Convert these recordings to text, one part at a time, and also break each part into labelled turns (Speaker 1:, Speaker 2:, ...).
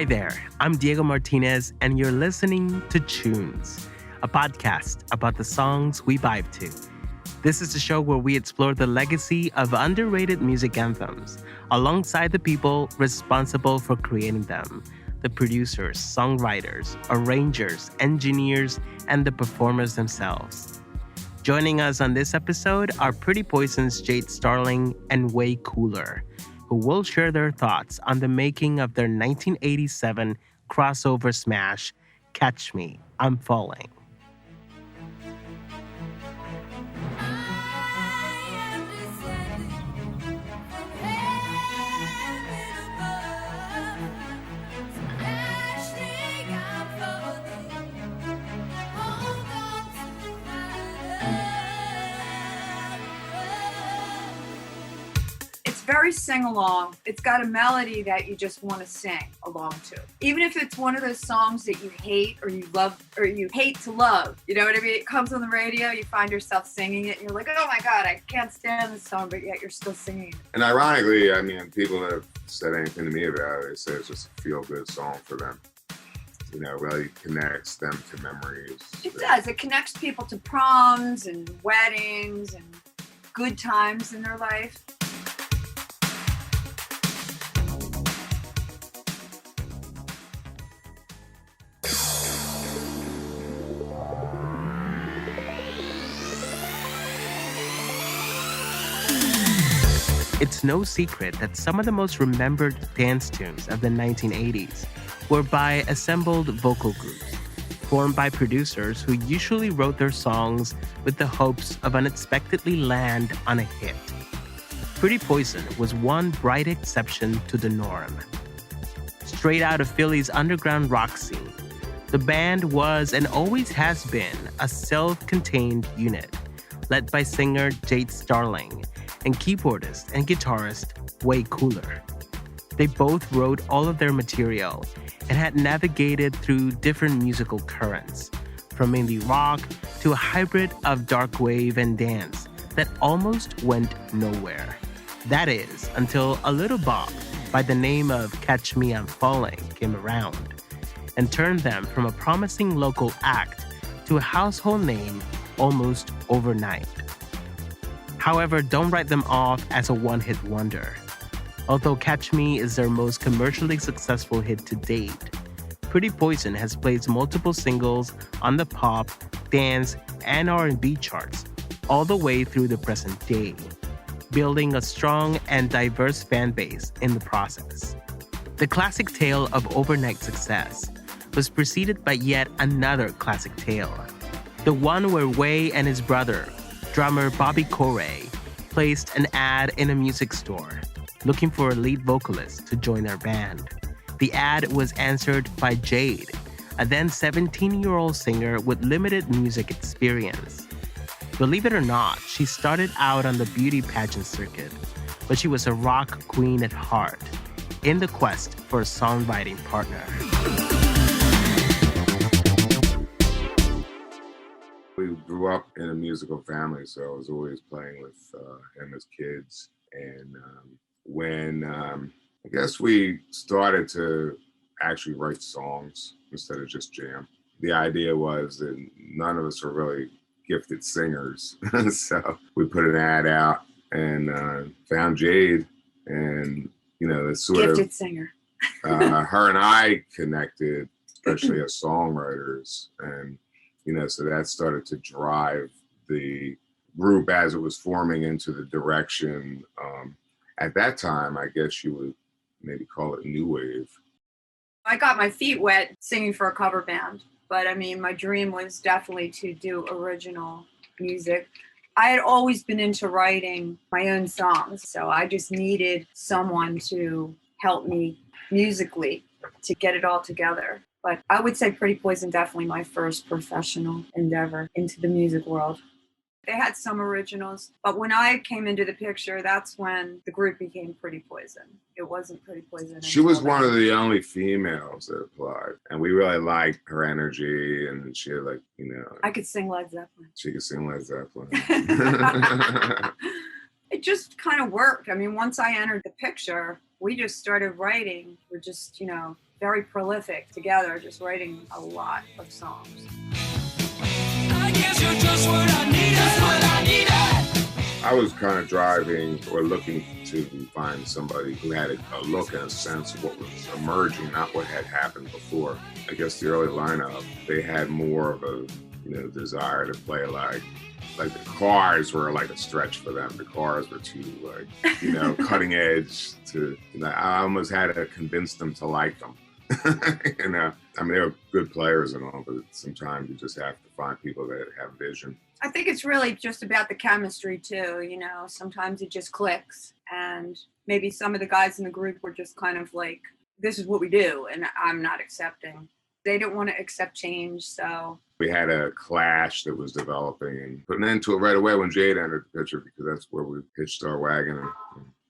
Speaker 1: Hi there, I'm Diego Martinez, and you're listening to CHOONS, a podcast about the songs we vibe to. This is a show where we explore the legacy of underrated music anthems, alongside the people responsible for creating them, the producers, songwriters, arrangers, engineers, and the performers themselves. Joining us on this episode are Pretty Poison's Jade Starling and Whey Cooler, who will share their thoughts on the making of their 1987 crossover smash, Catch Me, I'm Falling.
Speaker 2: Very sing-along. It's got a melody that you just want to sing along to. Even if it's one of those songs that you hate or you love or you hate to love. You know what I mean? It comes on the radio, you find yourself singing it, and you're like, oh my God, I can't stand this song, but yet you're still singing it.
Speaker 3: And ironically, I mean, people that have said anything to me about it, they say it's just a feel-good song for them. You know, really connects them to memories.
Speaker 2: It does. It connects people to proms and weddings and good times in their life.
Speaker 1: It's no secret that some of the most remembered dance tunes of the 1980s were by assembled vocal groups, formed by producers who usually wrote their songs with the hopes of unexpectedly land on a hit. Pretty Poison was one bright exception to the norm. Straight out of Philly's underground rock scene, the band was and always has been a self-contained unit, led by singer Jade Starling and keyboardist and guitarist Whey Cooler. They both wrote all of their material and had navigated through different musical currents, from indie rock to a hybrid of darkwave and dance that almost went nowhere. That is, until a little bop by the name of Catch Me, I'm Falling came around and turned them from a promising local act to a household name almost overnight. However, don't write them off as a one-hit wonder. Although Catch Me is their most commercially successful hit to date, Pretty Poison has placed multiple singles on the pop, dance, and R&B charts all the way through the present day, building a strong and diverse fan base in the process. The classic tale of overnight success was preceded by yet another classic tale, the one where Whey and his brother, drummer Bobby Corey, placed an ad in a music store looking for a lead vocalist to join their band. The ad was answered by Jade, a then 17-year-old singer with limited music experience. Believe it or not, she started out on the beauty pageant circuit, but she was a rock queen at heart, in the quest for a songwriting partner.
Speaker 3: We grew up in a musical family, so I was always playing with him as kids. And when I guess we started to actually write songs instead of just jam, the idea was that none of us were really gifted singers. So we put an ad out and found Jade, and you know, this sort
Speaker 2: gifted
Speaker 3: of
Speaker 2: singer.
Speaker 3: Her and I connected, especially as songwriters, and you know, so that started to drive the group as it was forming into the direction. At that time, I guess you would maybe call it new wave.
Speaker 2: I got my feet wet singing for a cover band, but I mean, my dream was definitely to do original music. I had always been into writing my own songs, so I just needed someone to help me musically to get it all together. But I would say Pretty Poison definitely my first professional endeavor into the music world. They had some originals, but when I came into the picture, that's when the group became Pretty Poison. It wasn't Pretty Poison.
Speaker 3: She was one of the only females that applied, and we really liked her energy, and she had, like, you know,
Speaker 2: I could sing Led Zeppelin.
Speaker 3: She could sing Led Zeppelin.
Speaker 2: It just kind of worked. I mean, once I entered the picture, we just started writing. We're just, you know, very prolific together, just writing a lot of songs.
Speaker 4: I guess you're just what I needed. Just what I needed.
Speaker 3: I was kind of driving or looking to find somebody who had a look and a sense of what was emerging, not what had happened before. I guess the early lineup, they had more of a desire to play like the Cars were like a stretch for them. The Cars were too cutting edge to. I almost had to convince them to like them. I mean, they were good players and all, but sometimes you just have to find people that have vision.
Speaker 2: I think it's really just about the chemistry too, sometimes it just clicks, and maybe some of the guys in the group were just kind of like, this is what we do, and I'm not accepting. They didn't want to accept change, so.
Speaker 3: We had a clash that was developing and put an end to it right away when Jade entered the picture, because that's where we pitched our wagon.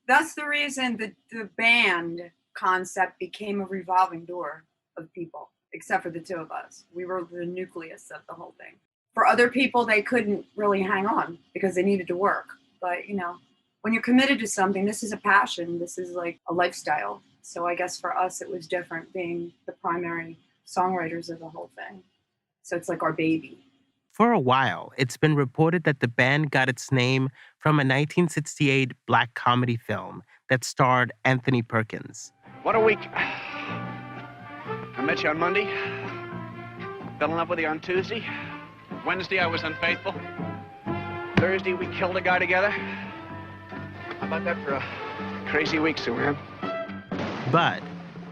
Speaker 2: That's the reason that the band concept became a revolving door of people, except for the two of us. We were the nucleus of the whole thing. For other people, they couldn't really hang on because they needed to work. But, when you're committed to something, this is a passion. This is like a lifestyle. So I guess for us, it was different being the primary songwriters of the whole thing. So it's like our baby.
Speaker 1: For a while, it's been reported that the band got its name from a 1968 black comedy film that starred Anthony Perkins.
Speaker 5: What a week. I met you on Monday. Fell in love with you on Tuesday. Wednesday, I was unfaithful. Thursday, we killed a guy together. How about that for a crazy week, Sue-Ann?
Speaker 1: But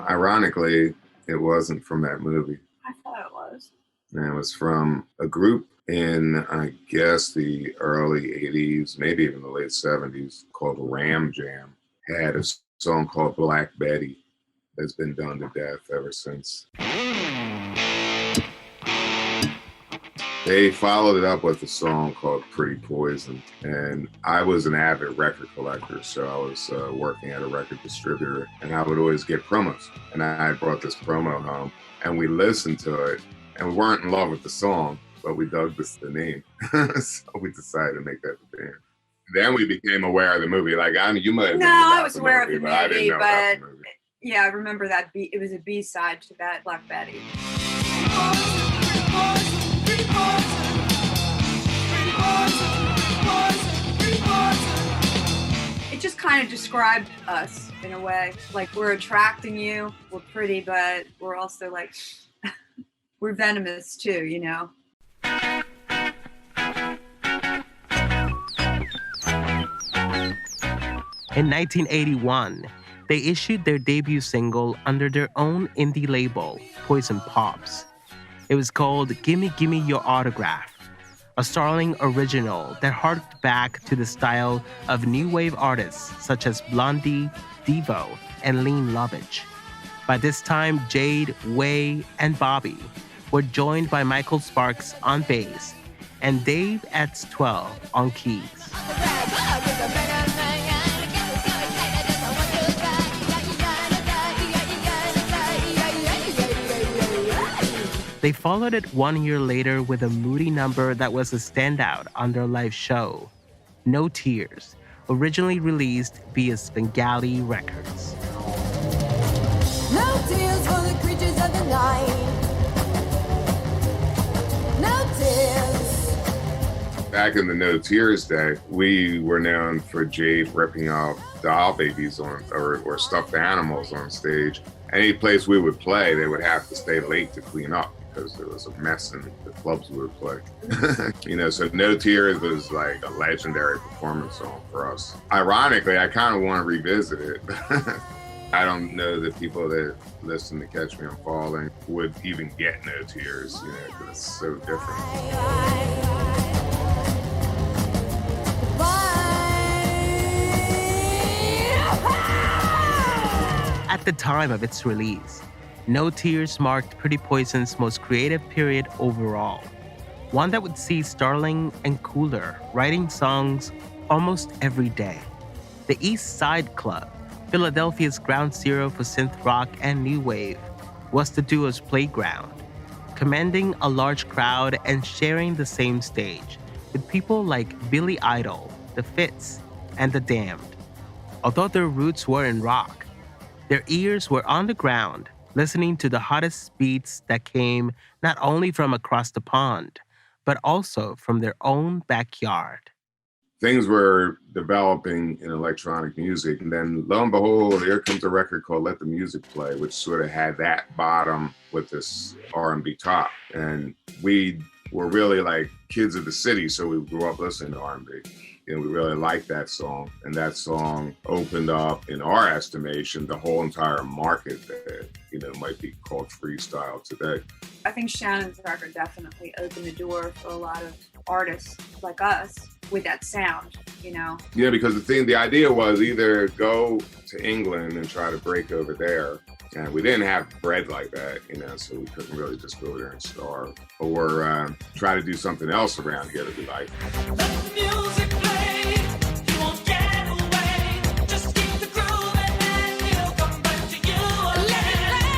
Speaker 3: ironically, it wasn't from that movie.
Speaker 2: I thought it was.
Speaker 3: And it was from a group in, I guess, the early 80s, maybe even the late 70s, called Ram Jam. Had a song called Black Betty that's been done to death ever since. They followed it up with a song called Pretty Poison. And I was an avid record collector, so I was working at a record distributor, and I would always get promos. And I brought this promo home, and we listened to it, and we weren't in love with the song, but we dug the name. So we decided to make that the band. Then we became aware of the movie. Like, you might have known about
Speaker 2: I was aware of the movie,
Speaker 3: I didn't know about the movie.
Speaker 2: Yeah, I remember that. It was a B-side to that Black Betty. It just kind of described us in a way. Like, we're attracting you, we're pretty, but we're also like, we're venomous too,
Speaker 1: In 1981, they issued their debut single under their own indie label, Poison Pops. It was called Gimme Gimme Your Autograph, a Starling original that harked back to the style of new wave artists such as Blondie, Devo, and Lean Lovitch. By this time, Jade, Whey, and Bobby were joined by Michael Sparks on bass and Dave Etz-12 on keys. They followed it 1 year later with a moody number that was a standout on their live show, No Tears, originally released via Svengali Records.
Speaker 6: No tears for the creatures of the night. No tears.
Speaker 3: Back in the No Tears day, we were known for Jade ripping off doll babies or stuffed animals on stage. Any place we would play, they would have to stay late to clean up because there was a mess in the clubs we would play. So No Tears was like a legendary performance song for us. Ironically, I kind of want to revisit it. I don't know that people that listen to Catch Me I'm Falling would even get No Tears, because it's so different.
Speaker 1: At the time of its release, No Tears marked Pretty Poison's most creative period overall, one that would see Starling and Cooler writing songs almost every day. The East Side Club, Philadelphia's ground zero for synth rock and new wave, was the duo's playground, commanding a large crowd and sharing the same stage with people like Billy Idol, The Fits, and The Damned. Although their roots were in rock, their ears were on the ground listening to the hottest beats that came not only from across the pond, but also from their own backyard.
Speaker 3: Things were developing in electronic music, and then lo and behold, here comes a record called Let the Music Play, which sort of had that bottom with this R&B top. And we were really like kids of the city, so we grew up listening to R&B. And we really liked that song. And that song opened up, in our estimation, the whole entire market that, might be called freestyle today.
Speaker 2: I think Shannon's record definitely opened the door for a lot of artists like us with that sound,
Speaker 3: Yeah, because the idea was either go to England and try to break over there. And we didn't have bread like that, so we couldn't really just go there and starve. Or try to do something else around here that we like.
Speaker 4: Let the music play, you won't get away. Just keep the groove and it'll come back to you again.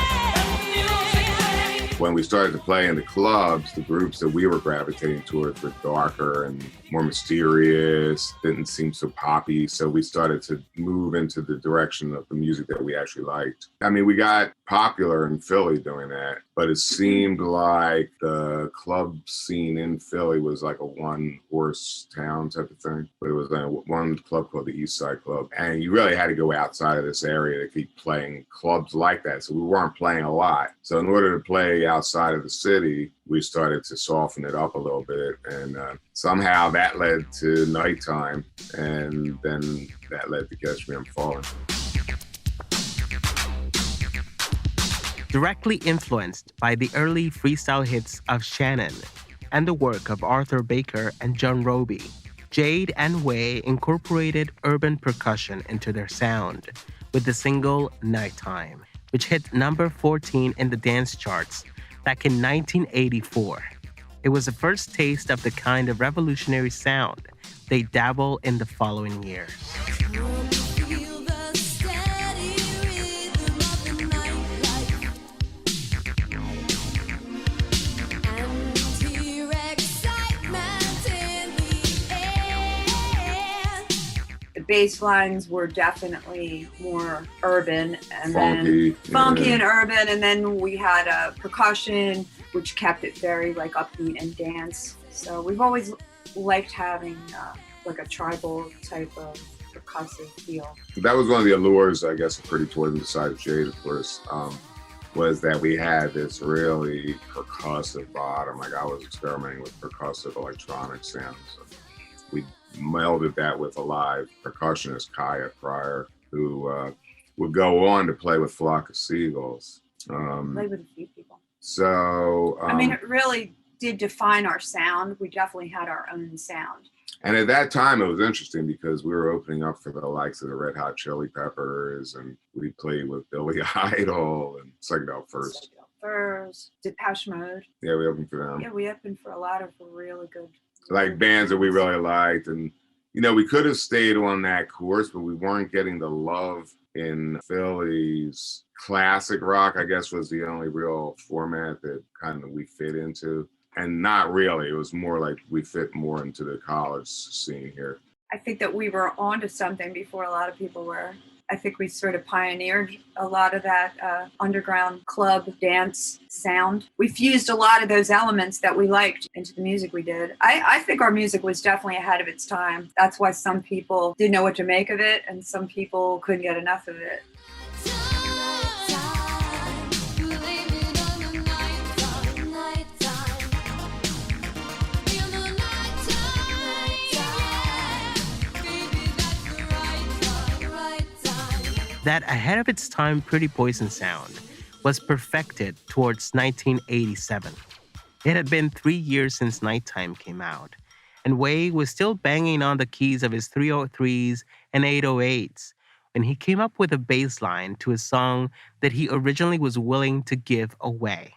Speaker 4: Let the music play.
Speaker 3: When we started to play in the clubs, the groups that we were gravitating towards were darker and more mysterious, didn't seem so poppy. So we started to move into the direction of the music that we actually liked. I mean, we got popular in Philly doing that, but it seemed like the club scene in Philly was like a one-horse town type of thing. But it was one club called the East Side Club. And you really had to go outside of this area to keep playing clubs like that. So we weren't playing a lot. So in order to play outside of the city, we started to soften it up a little bit. And somehow that led to Nightime. And then that led to Catch Me, I'm Falling.
Speaker 1: Directly influenced by the early freestyle hits of Shannon and the work of Arthur Baker and John Roby, Jade and Whey incorporated urban percussion into their sound with the single Nightime, which hit number 14 in the dance charts back in 1984. It was the first taste of the kind of revolutionary sound they dabble in the following years.
Speaker 2: Bass lines were definitely more urban and
Speaker 3: Funky
Speaker 2: and urban, and then we had percussion, which kept it very like upbeat and dance. So we've always liked having like a tribal type of percussive feel.
Speaker 3: That was one of the allures, I guess, of Pretty Toys, besides Jade, of course, was that we had this really percussive bottom. Like I was experimenting with percussive electronic sounds. We melded that with a live percussionist, Kaya Pryor, who would go on to play with Flock of Seagulls.
Speaker 2: Played with a few people.
Speaker 3: So
Speaker 2: I mean, it really did define our sound. We definitely had our own sound.
Speaker 3: And at that time, it was interesting because we were opening up for the likes of the Red Hot Chili Peppers, and we played with Billy Idol and Psychedelic Furs,
Speaker 2: Depeche Mode.
Speaker 3: Yeah, we opened for them.
Speaker 2: Yeah, we opened for a lot of really good.
Speaker 3: Like bands that we really liked. And, we could have stayed on that course, but we weren't getting the love in Philly's classic rock, I guess, was the only real format that kind of we fit into. And not really. It was more like we fit more into the college scene here.
Speaker 2: I think that we were onto something before a lot of people were. I think we sort of pioneered a lot of that underground club dance sound. We fused a lot of those elements that we liked into the music we did. I think our music was definitely ahead of its time. That's why some people didn't know what to make of it, and some people couldn't get enough of it.
Speaker 1: That ahead of its time Pretty Poison sound was perfected towards 1987. It had been 3 years since Nightime came out, and Whey was still banging on the keys of his 303s and 808s when he came up with a bass line to a song that he originally was willing to give away.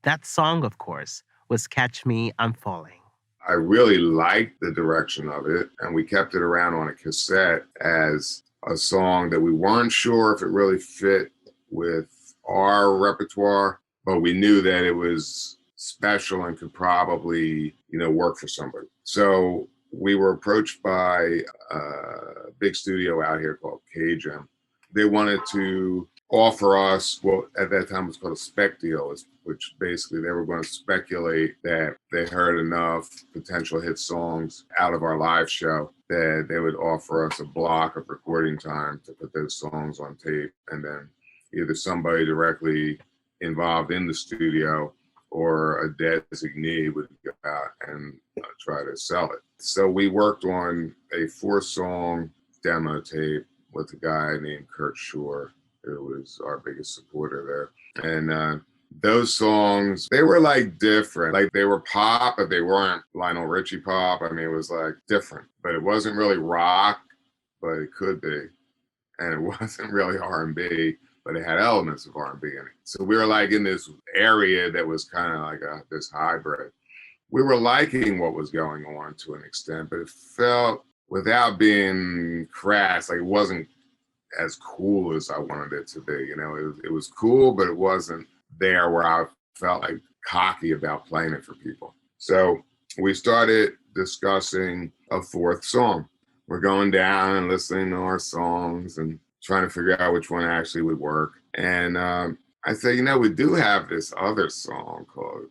Speaker 1: That song, of course, was Catch Me, I'm Falling.
Speaker 3: I really liked the direction of it, and we kept it around on a cassette as a song that we weren't sure if it really fit with our repertoire, but we knew that it was special and could probably, work for somebody. So we were approached by a big studio out here called KJM. They wanted to offer us, well, at that time it was called a spec deal, which basically they were going to speculate that they heard enough potential hit songs out of our live show that they would offer us a block of recording time to put those songs on tape. And then either somebody directly involved in the studio or a designee would go out and try to sell it. So we worked on a 4-song demo tape with a guy named Kurt Shore, who was our biggest supporter there. And those songs, they were like different. Like they were pop, but they weren't Lionel Richie pop. I mean, it was like different, but it wasn't really rock, but it could be. And it wasn't really R&B, but it had elements of R&B in it. So we were like in this area that was kind of like this hybrid. We were liking what was going on to an extent, but it felt, without being crass, like it wasn't as cool as I wanted it to be. You know, it was cool, but it wasn't there where I felt like cocky about playing it for people. So we started discussing a 4th song. We're going down and listening to our songs and trying to figure out which one actually would work. And I said, you know, we do have this other song called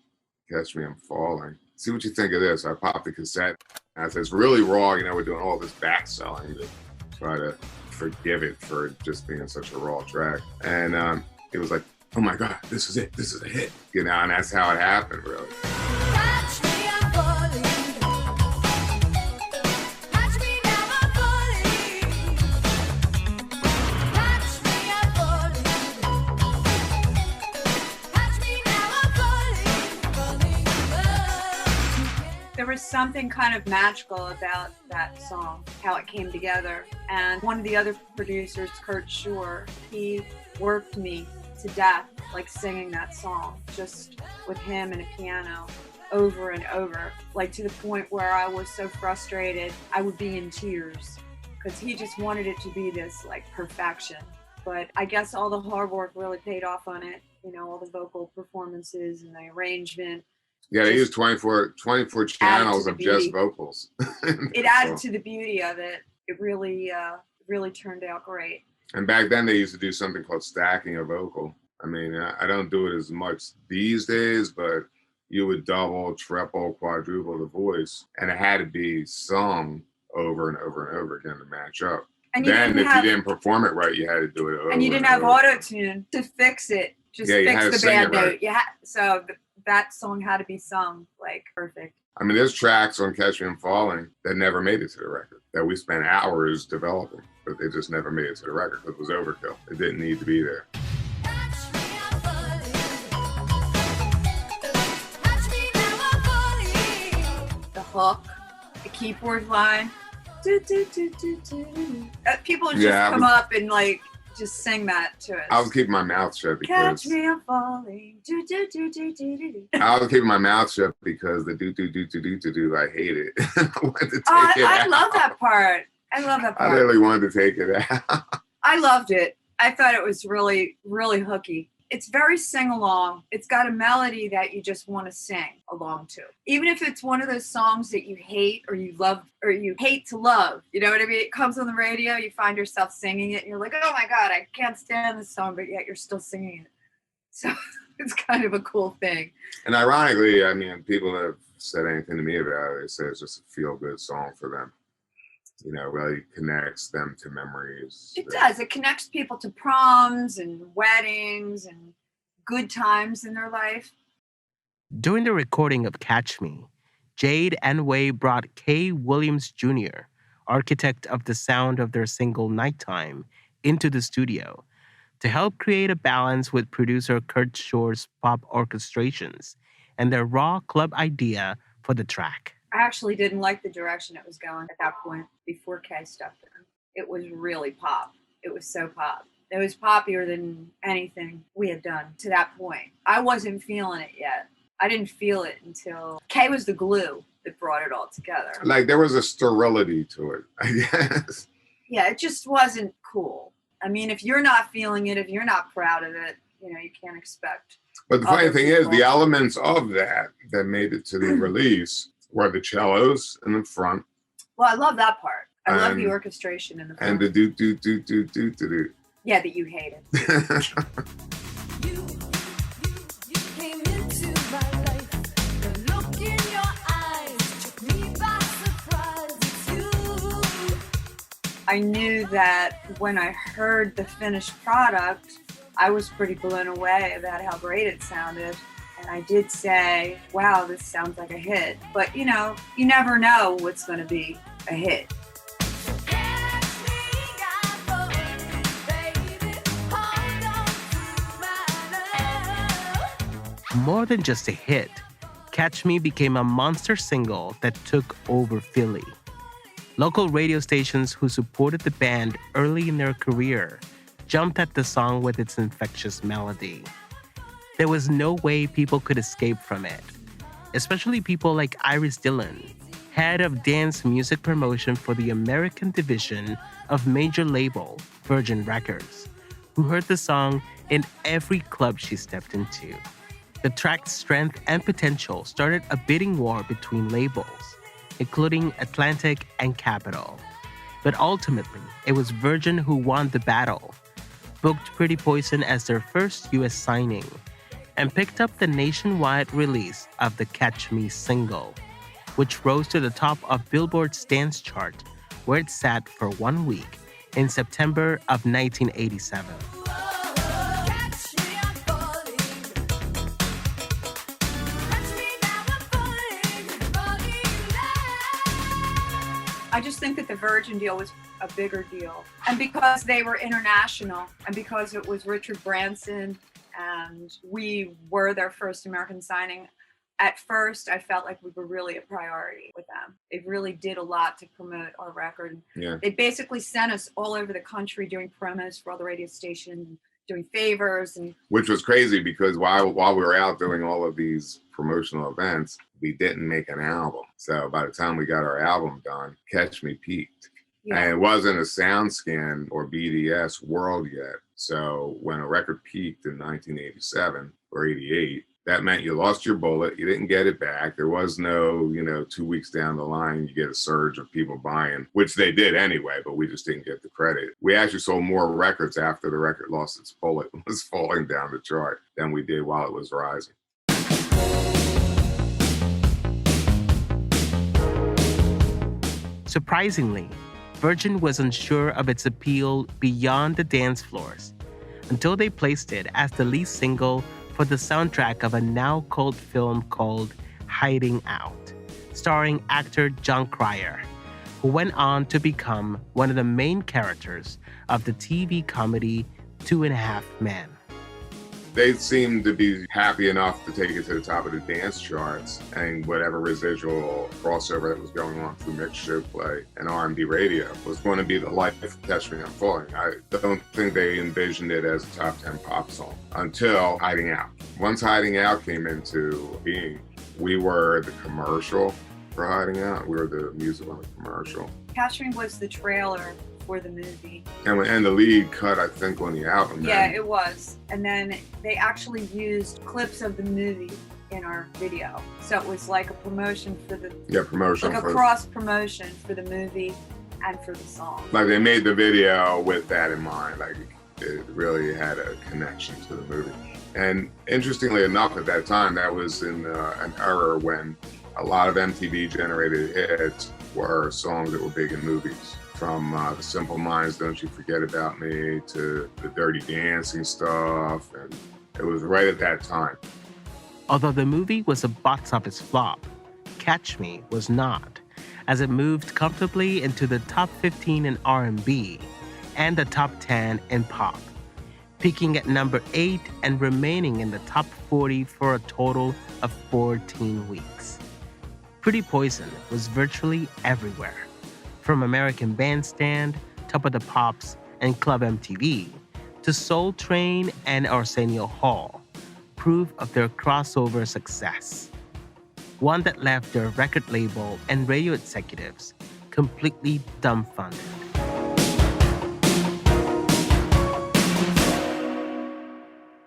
Speaker 3: Catch Me, I'm Falling. See what you think of this. I popped the cassette. And I said, it's really raw. You know, we're doing all this back selling to try to forgive it for just being such a raw track. And it was like, oh my God, this is it. This is a hit. You know, and that's how it happened, really.
Speaker 6: Catch me, I'm falling. Catch me now, I'm falling. Catch me, I'm falling. Catch me now, I'm falling in love.
Speaker 2: There was something kind of magical about that song, how it came together. And one of the other producers, Kurt Shore, he worked me to death, like singing that song, just with him and a piano over and over, like to the point where I was so frustrated, I would be in tears because he just wanted it to be this like perfection. But I guess all the hard work really paid off on it, you know, all the vocal performances and the arrangement.
Speaker 3: Yeah, they used 24 channels
Speaker 2: the
Speaker 3: of
Speaker 2: beauty.
Speaker 3: just vocals.
Speaker 2: It added to the beauty of it. It really turned out great.
Speaker 3: And back then they used to do something called stacking a vocal. I mean, I don't do it as much these days, but you would double, triple, quadruple the voice, and it had to be sung over and over and over again to match up.
Speaker 2: And
Speaker 3: Then if you didn't perform it right, you had to do it over.
Speaker 2: And you didn't have
Speaker 3: over.
Speaker 2: auto-tune to fix it. Just
Speaker 3: Yeah, you had to
Speaker 2: fix the
Speaker 3: sing
Speaker 2: bad
Speaker 3: it right.
Speaker 2: note. Yeah, so that song had to be sung like perfect.
Speaker 3: I mean, there's tracks on Catch Me, I'm Falling that never made it to the record, that we spent hours developing, but they just never made it to the record because it was overkill. It didn't need to be there.
Speaker 6: Catch me, I'm falling. Catch me now, I'm falling.
Speaker 2: The hook, the keyboard line. Do, do, do, do, do, do. People would just
Speaker 3: Yeah, I
Speaker 2: come
Speaker 3: was-
Speaker 2: up and like just sing that to us.
Speaker 3: I was keeping my mouth shut
Speaker 2: Catch
Speaker 3: because
Speaker 2: me, I'm falling. Do, do, do, do, do, do, do.
Speaker 3: I was keeping my mouth shut because the do, I hate it. I wanted to take
Speaker 2: Oh,
Speaker 3: it
Speaker 2: I
Speaker 3: out.
Speaker 2: love that part. I love that
Speaker 3: I
Speaker 2: part.
Speaker 3: literally wanted to take it out.
Speaker 2: I loved it. I thought it was really, really hooky. It's very sing-along. It's got a melody that you just want to sing along to. Even if it's one of those songs that you hate or you love or you hate to love. You know what I mean? It comes on the radio, you find yourself singing it, and you're like, oh my God, I can't stand this song, but yet you're still singing it. So it's kind of a cool thing.
Speaker 3: And ironically, I mean, people that have said anything to me about it, they say it's just a feel-good song for them. You know, really connects them to memories.
Speaker 2: It does. It connects people to proms and weddings and good times in their life.
Speaker 1: During the recording of Catch Me, Jade and Whey brought Kay Williams Jr., architect of the sound of their single Nightime, into the studio to help create a balance with producer Kurt Shore's pop orchestrations and their raw club idea for the track.
Speaker 2: I actually didn't like the direction it was going at that point before Kay stepped in. It was really pop. It was so pop. It was poppier than anything we had done to that point. I wasn't feeling it yet. I didn't feel it until Kay was the glue that brought it all together.
Speaker 3: Like there was a sterility to it, I guess.
Speaker 2: Yeah, it just wasn't cool. I mean, if you're not feeling it, if you're not proud of it, you know, you can't expect.
Speaker 3: But the funny
Speaker 2: Other
Speaker 3: thing is,
Speaker 2: people.
Speaker 3: the elements of that made it to the release were the cellos in the front
Speaker 2: Well, I love that part. I love the
Speaker 3: And-
Speaker 2: orchestration in the
Speaker 3: and
Speaker 2: front.
Speaker 3: the do.
Speaker 2: Yeah, that you hated.
Speaker 6: You came into my life. The look in your eyes took me by surprise. It's you.
Speaker 2: I knew that when I heard the finished product, I was pretty blown away about how great it sounded. And I did say, wow, this sounds like a hit. But you know, you never know what's going to be a hit.
Speaker 6: Catch me out for you, baby. Hold on to my love.
Speaker 1: More than just a hit, Catch Me became a monster single that took over Philly. Local radio stations who supported the band early in their career jumped at the song with its infectious melody. There was no way people could escape from it, especially people like Iris Dillon, head of dance music promotion for the American division of major label Virgin Records, who heard the song in every club she stepped into. The track's strength and potential started a bidding war between labels, including Atlantic and Capitol. But ultimately, it was Virgin who won the battle, booked Pretty Poison as their first US signing, and picked up the nationwide release of the Catch Me single, which rose to the top of Billboard's dance chart, where it sat for 1 week in September of 1987.
Speaker 6: Catch me, I'm falling. Catch me now, I'm falling in love.
Speaker 2: I just think that the Virgin deal was a bigger deal. And because they were international, and because it was Richard Branson, and we were their first American signing, at first I felt like we were really a priority with them. They really did a lot to promote our record.
Speaker 3: Yeah.
Speaker 2: They basically sent us all over the country doing promos for all the radio stations, doing favors, and
Speaker 3: Which was crazy because while we were out doing all of these promotional events, we didn't make an album. So by the time we got our album done, Catch Me peaked.
Speaker 2: yeah.
Speaker 3: And it wasn't a SoundScan or BDS world yet. So when a record peaked in 1987 or 88, that meant you lost your bullet. You didn't get it back. There was no, 2 weeks down the line, you get a surge of people buying, which they did anyway, but we just didn't get the credit. We actually sold more records after the record lost its bullet and was falling down the chart than we did while it was rising.
Speaker 1: Surprisingly, Virgin was unsure of its appeal beyond the dance floors until they placed it as the lead single for the soundtrack of a now cult film called Hiding Out, starring actor John Cryer, who went on to become one of the main characters of the TV comedy 2.5 Men.
Speaker 3: They seemed to be happy enough to take it to the top of the dance charts, and whatever residual crossover that was going on through mixed show play and R&B radio was going to be the life of Catch Me I'm Falling. I don't think they envisioned it as a top 10 pop song until Hiding Out. Once Hiding Out came into being, we were the commercial for Hiding Out. We were the music on the commercial.
Speaker 2: Catch Me was the trailer for the movie.
Speaker 3: And the lead cut, I think, on the album.
Speaker 2: Yeah, it was. And then they actually used clips of the movie in our video. So it was like a promotion for the,
Speaker 3: promotion.
Speaker 2: like a cross promotion for the movie and for the song.
Speaker 3: Like they made the video with that in mind. Like it really had a connection to the movie. And interestingly enough, at that time, that was in an era when a lot of MTV generated hits were songs that were big in movies. From the Simple Minds, Don't You Forget About Me, to the Dirty Dancing stuff. And it was right at that time.
Speaker 1: Although the movie was a box office flop, Catch Me was not, as it moved comfortably into the top 15 in R&B and the top 10 in pop, peaking at number 8 and remaining in the top 40 for a total of 14 weeks. Pretty Poison was virtually everywhere, from American Bandstand, Top of the Pops, and Club MTV, to Soul Train and Arsenio Hall, proof of their crossover success. One that left their record label and radio executives completely dumbfounded.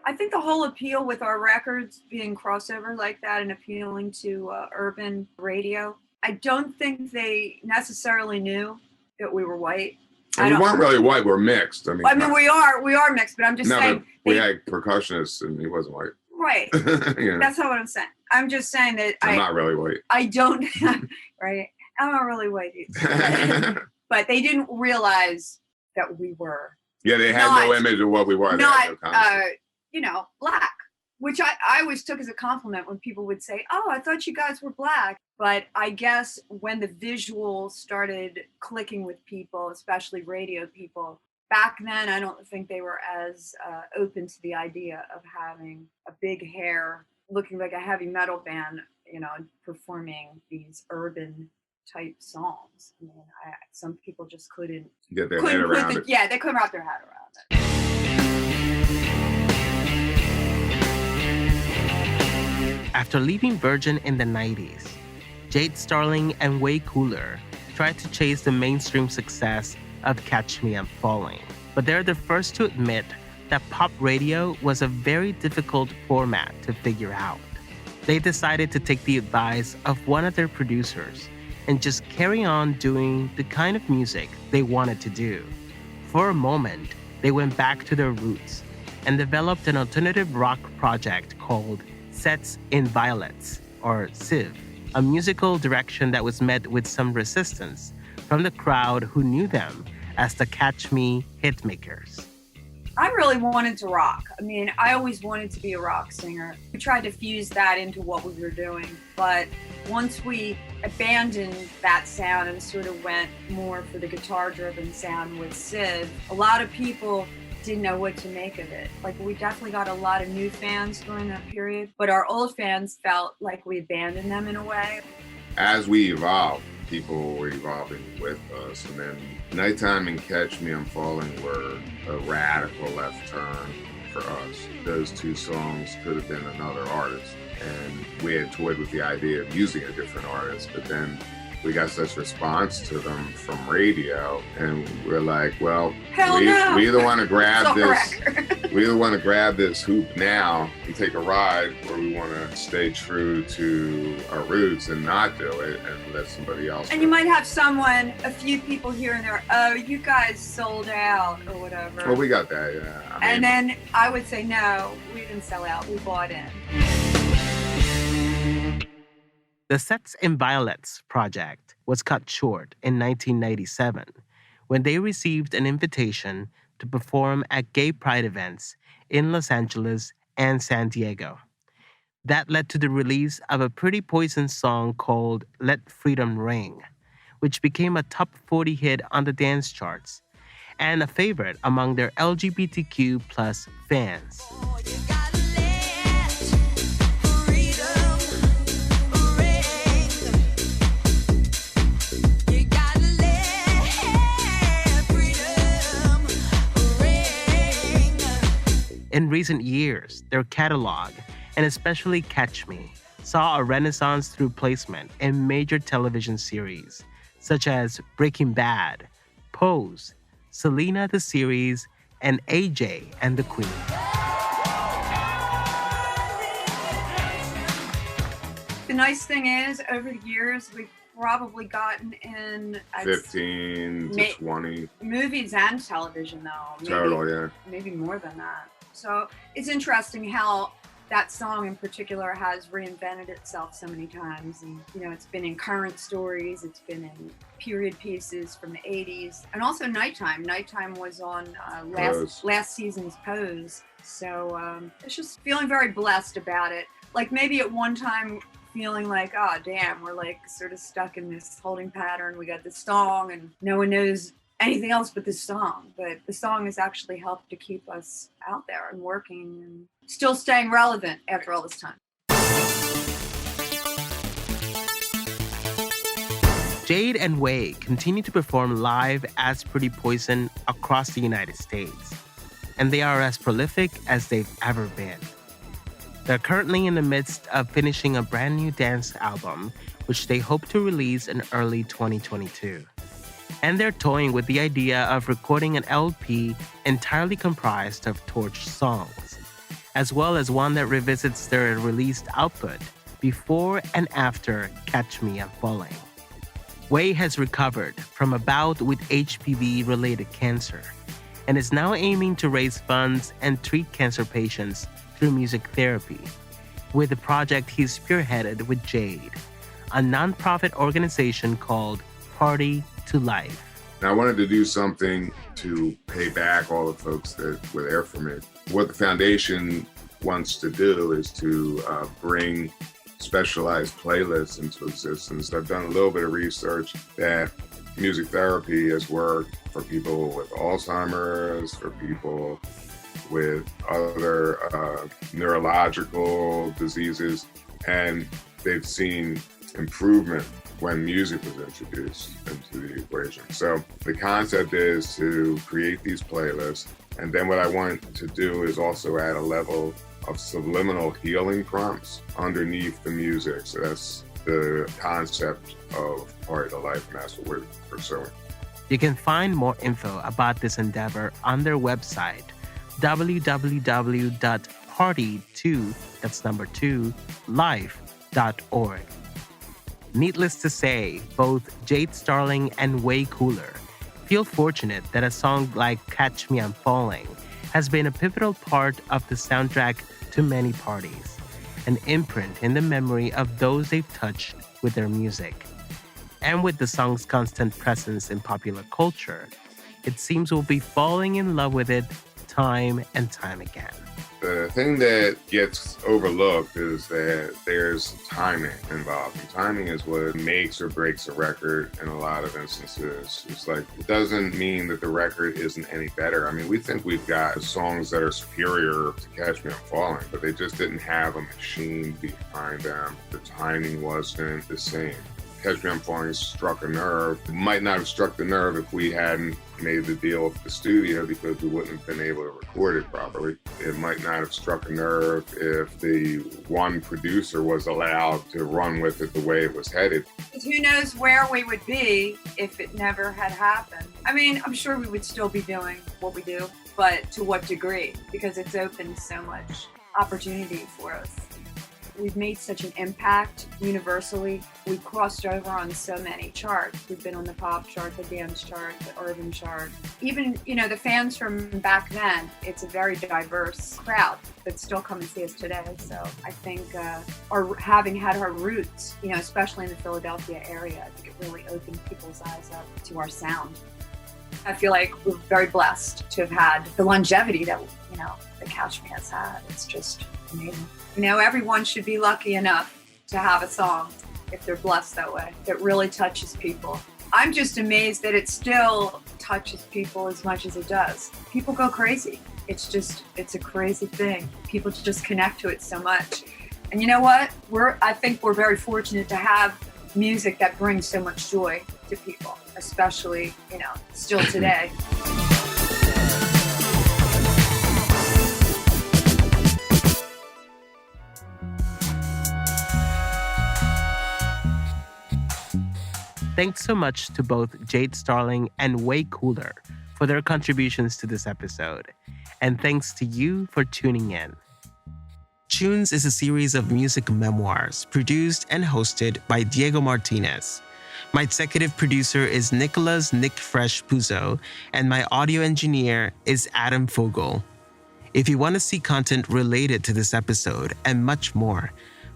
Speaker 2: I think the whole appeal with our records being crossover like that and appealing to urban radio, I don't think they necessarily knew that we were white. I
Speaker 3: And we
Speaker 2: don't-
Speaker 3: weren't really white. We're mixed. I mean,
Speaker 2: we are mixed, but I'm just
Speaker 3: no,
Speaker 2: saying.
Speaker 3: but we had percussionists, and he wasn't white.
Speaker 2: Right.
Speaker 3: You know,
Speaker 2: That's not what I'm saying. I'm just saying that
Speaker 3: I'm not really white.
Speaker 2: I don't, right? I'm not really white either. But they didn't realize that we were
Speaker 3: Yeah, they had no
Speaker 2: Not-
Speaker 3: image of what we were. They
Speaker 2: not,
Speaker 3: had no concept.
Speaker 2: black, which I always took as a compliment when people would say, oh, I thought you guys were black. But I guess when the visual started clicking with people, especially radio people, back then, I don't think they were as open to the idea of having a big hair, looking like a heavy metal band, performing these urban type songs. I mean, some people just couldn't
Speaker 3: Get their head around it.
Speaker 2: Yeah, they couldn't wrap their head around it.
Speaker 1: After leaving Virgin in the 90s, Jade Starling and Whey Cooler tried to chase the mainstream success of Catch Me I'm Falling. But they're the first to admit that pop radio was a very difficult format to figure out. They decided to take the advice of one of their producers and just carry on doing the kind of music they wanted to do. For a moment, they went back to their roots and developed an alternative rock project called Sets in Violets, or SIV, a musical direction that was met with some resistance from the crowd who knew them as the Catch Me hitmakers.
Speaker 2: I really wanted to rock. I mean, I always wanted to be a rock singer. We tried to fuse that into what we were doing, but once we abandoned that sound and sort of went more for the guitar-driven sound with Civ, a lot of people didn't know what to make of it. Like, we definitely got a lot of new fans during that period, but our old fans felt like we abandoned them in a way.
Speaker 3: As we evolved, people were evolving with us, and then Nightime and Catch Me I'm Falling were a radical left turn for us. Those two songs could have been another artist, and we had toyed with the idea of using a different artist, but then we got such response to them from radio, and we're like, well,
Speaker 2: Hell no.
Speaker 3: we either want to grab
Speaker 2: It's a
Speaker 3: this,
Speaker 2: record.
Speaker 3: we either want to grab this hoop now and take a ride, or we want to stay true to our roots and not do it and let somebody else.
Speaker 2: And you might have a few people here and there, oh, you guys sold out or whatever.
Speaker 3: Well, we got that, yeah.
Speaker 2: And then I would say, no, we didn't sell out, we bought in.
Speaker 1: The Sets in Violets project was cut short in 1997 when they received an invitation to perform at gay pride events in Los Angeles and San Diego. That led to the release of a Pretty Poison song called Let Freedom Ring, which became a top 40 hit on the dance charts and a favorite among their LGBTQ plus fans. In recent years, their catalog, and especially Catch Me, saw a renaissance through placement in major television series such as Breaking Bad, Pose, Selena the Series, and AJ and the Queen.
Speaker 2: The nice thing is, over the years, we've probably gotten in
Speaker 3: 15 to 20
Speaker 2: movies and television, though.
Speaker 3: total, yeah.
Speaker 2: Maybe more than that. So it's interesting how that song in particular has reinvented itself so many times. And, it's been in current stories, it's been in period pieces from the 80s, and also Nightime. Nightime was on last season's Pose. So it's just feeling very blessed about it. Like maybe at one time feeling like, oh, damn, we're like sort of stuck in this holding pattern. We got this song and no one knows anything else but this song. But the song has actually helped to keep us out there and working and still staying relevant after all this time.
Speaker 1: Jade and Whey continue to perform live as Pretty Poison across the United States, and they are as prolific as they've ever been. They're currently in the midst of finishing a brand new dance album, which they hope to release in early 2022. And they're toying with the idea of recording an LP entirely comprised of torch songs, as well as one that revisits their released output before and after Catch Me I'm Falling. Whey has recovered from a bout with HPV-related cancer and is now aiming to raise funds and treat cancer patients through music therapy, with a project he's spearheaded with Jade, a nonprofit organization called Party to Life.
Speaker 3: And I wanted to do something to pay back all the folks that were there for me. What the foundation wants to do is to bring specialized playlists into existence. I've done a little bit of research that music therapy has worked for people with Alzheimer's, for people with other neurological diseases, and they've seen improvement when music was introduced into the equation. So the concept is to create these playlists, and then what I want to do is also add a level of subliminal healing prompts underneath the music. So that's the concept of Party to Life, and that's what we're pursuing.
Speaker 1: You can find more info about this endeavor on their website, www.party2life.org. Needless to say, both Jade Starling and Whey Cooler feel fortunate that a song like Catch Me I'm Falling has been a pivotal part of the soundtrack to many parties, an imprint in the memory of those they've touched with their music. And with the song's constant presence in popular culture, it seems we'll be falling in love with it time and time again.
Speaker 3: The thing that gets overlooked is that there's timing involved. And timing is what makes or breaks a record in a lot of instances. It's like, it doesn't mean that the record isn't any better. I mean, we think we've got songs that are superior to Catch Me I'm Falling, but they just didn't have a machine behind them. The timing wasn't the same. Catch Me I'm Falling struck a nerve. It might not have struck the nerve if we hadn't made the deal with the studio, because we wouldn't have been able to record it properly. It might not have struck a nerve if the one producer was allowed to run with it the way it was headed.
Speaker 2: Who knows where we would be if it never had happened. I mean, I'm sure we would still be doing what we do, but to what degree? Because it's opened so much opportunity for us. We've made such an impact universally. We've crossed over on so many charts. We've been on the pop chart, the dance chart, the urban chart. Even, the fans from back then, it's a very diverse crowd that still come and see us today. So I think having had our roots, especially in the Philadelphia area, I think it really opened people's eyes up to our sound. I feel like we're very blessed to have had the longevity that, that Catch Me has had. It's just amazing. Everyone should be lucky enough to have a song, if they're blessed that way, that really touches people. I'm just amazed that it still touches people as much as it does. People go crazy. It's a crazy thing. People just connect to it so much. And you know what? I think we're very fortunate to have music that brings so much joy to people, especially, still today.
Speaker 1: Thanks so much to both Jade Starling and Whey Cooler for their contributions to this episode. And thanks to you for tuning in. CHOONS is a series of music memoirs produced and hosted by Diego Martinez. My executive producer is Nicholas Nick Fresh Puzo, and my audio engineer is Adam Fogel. If you want to see content related to this episode and much more,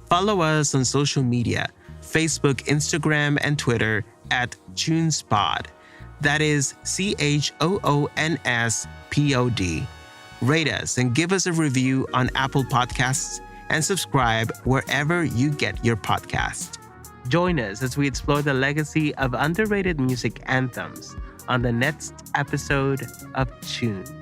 Speaker 1: follow us on social media, Facebook, Instagram, and Twitter at CHOONSPod. That is CHOONSPOD. Rate us and give us a review on Apple Podcasts, and subscribe wherever you get your podcast. Join us as we explore the legacy of underrated music anthems on the next episode of CHOONS.